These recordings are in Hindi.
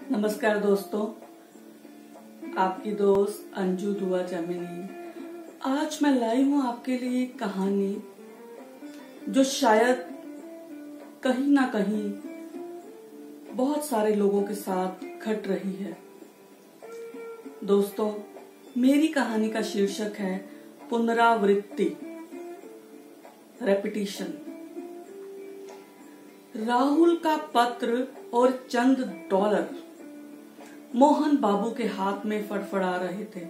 नमस्कार दोस्तों, आपकी दोस्त अंजू दुआ जामिनी। आज मैं लाई हूँ आपके लिए एक कहानी जो शायद कहीं ना कहीं बहुत सारे लोगों के साथ घट रही है। दोस्तों, मेरी कहानी का शीर्षक है पुनरावृत्ति, रेपिटिशन। राहुल का पत्र और चंद डॉलर मोहन बाबू के हाथ में फड़फड़ा रहे थे।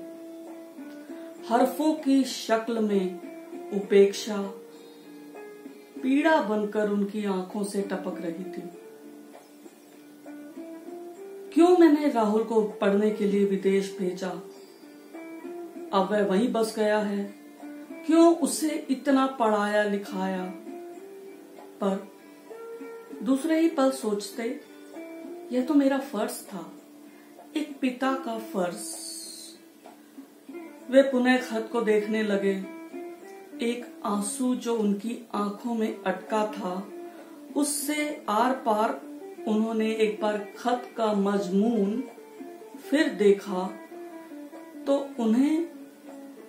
हरफों की शक्ल में उपेक्षा पीड़ा बनकर उनकी आंखों से टपक रही थी। क्यों मैंने राहुल को पढ़ने के लिए विदेश भेजा? अब वह वहीं बस गया है। क्यों उसे इतना पढ़ाया लिखाया? पर दूसरे ही पल सोचते, यह तो मेरा फर्ज था, एक पिता का फर्ज। वे पुनः खत को देखने लगे। एक आंसू जो उनकी आंखों में अटका था, उससे आर पार उन्होंने एक बार खत का मजमून फिर देखा तो उन्हें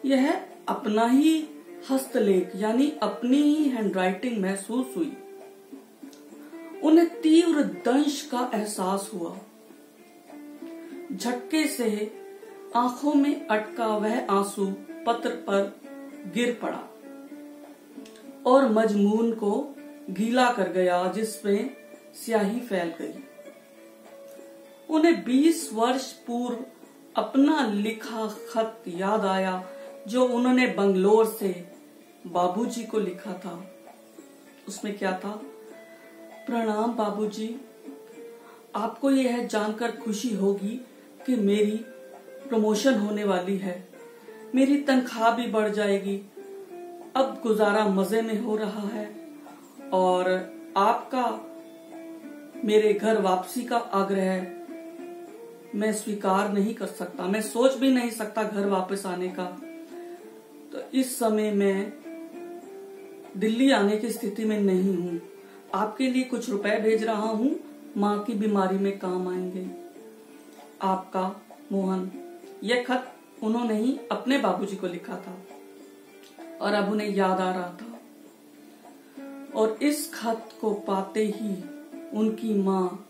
यह अपना ही हस्तलेख यानी अपनी ही हैंडराइटिंग महसूस हुई। उन्हें तीव्र दंश का एहसास हुआ। झटके से आंखों में अटका वह आंसू पत्र पर गिर पड़ा और मजमून को गीला कर गया, जिसमें स्याही फैल गई। उन्हें 20 वर्ष पूर्व अपना लिखा खत याद आया जो उन्होंने बंगलोर से बाबूजी को लिखा था। उसमें क्या था? प्रणाम बाबूजी, आपको यह जानकर खुशी होगी कि मेरी प्रमोशन होने वाली है। मेरी तनख्वाह भी बढ़ जाएगी। अब गुजारा मजे में हो रहा है और आपका मेरे घर वापसी का आग्रह मैं स्वीकार नहीं कर सकता। मैं सोच भी नहीं सकता घर वापस आने का। तो इस समय मैं दिल्ली आने की स्थिति में नहीं हूँ। आपके लिए कुछ रुपए भेज रहा हूँ, माँ की बीमारी में काम आएंगे। आपका मोहन। यह खत उन्होंने ही अपने बाबूजी को लिखा था और अब उन्हें याद आ रहा था। और इस खत को पाते ही उनकी माँ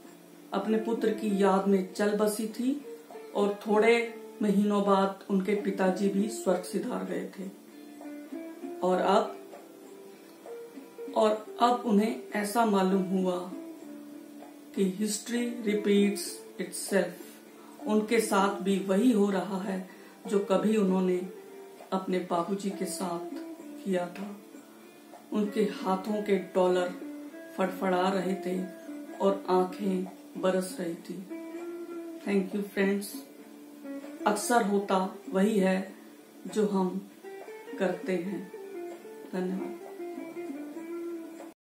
अपने पुत्र की याद में चल बसी थी और थोड़े महीनों बाद उनके पिताजी भी स्वर्ग सिधार गए थे। और अब उन्हें ऐसा मालूम हुआ कि हिस्ट्री रिपीट्स इटसेल्फ। उनके साथ भी वही हो रहा है जो कभी उन्होंने अपने बाबूजी के साथ किया था। उनके हाथों के डॉलर फड़फड़ा रहे थे और आंखें बरस रही थी। Thank you friends. अक्सर होता वही है जो हम करते हैं। धन्यवाद।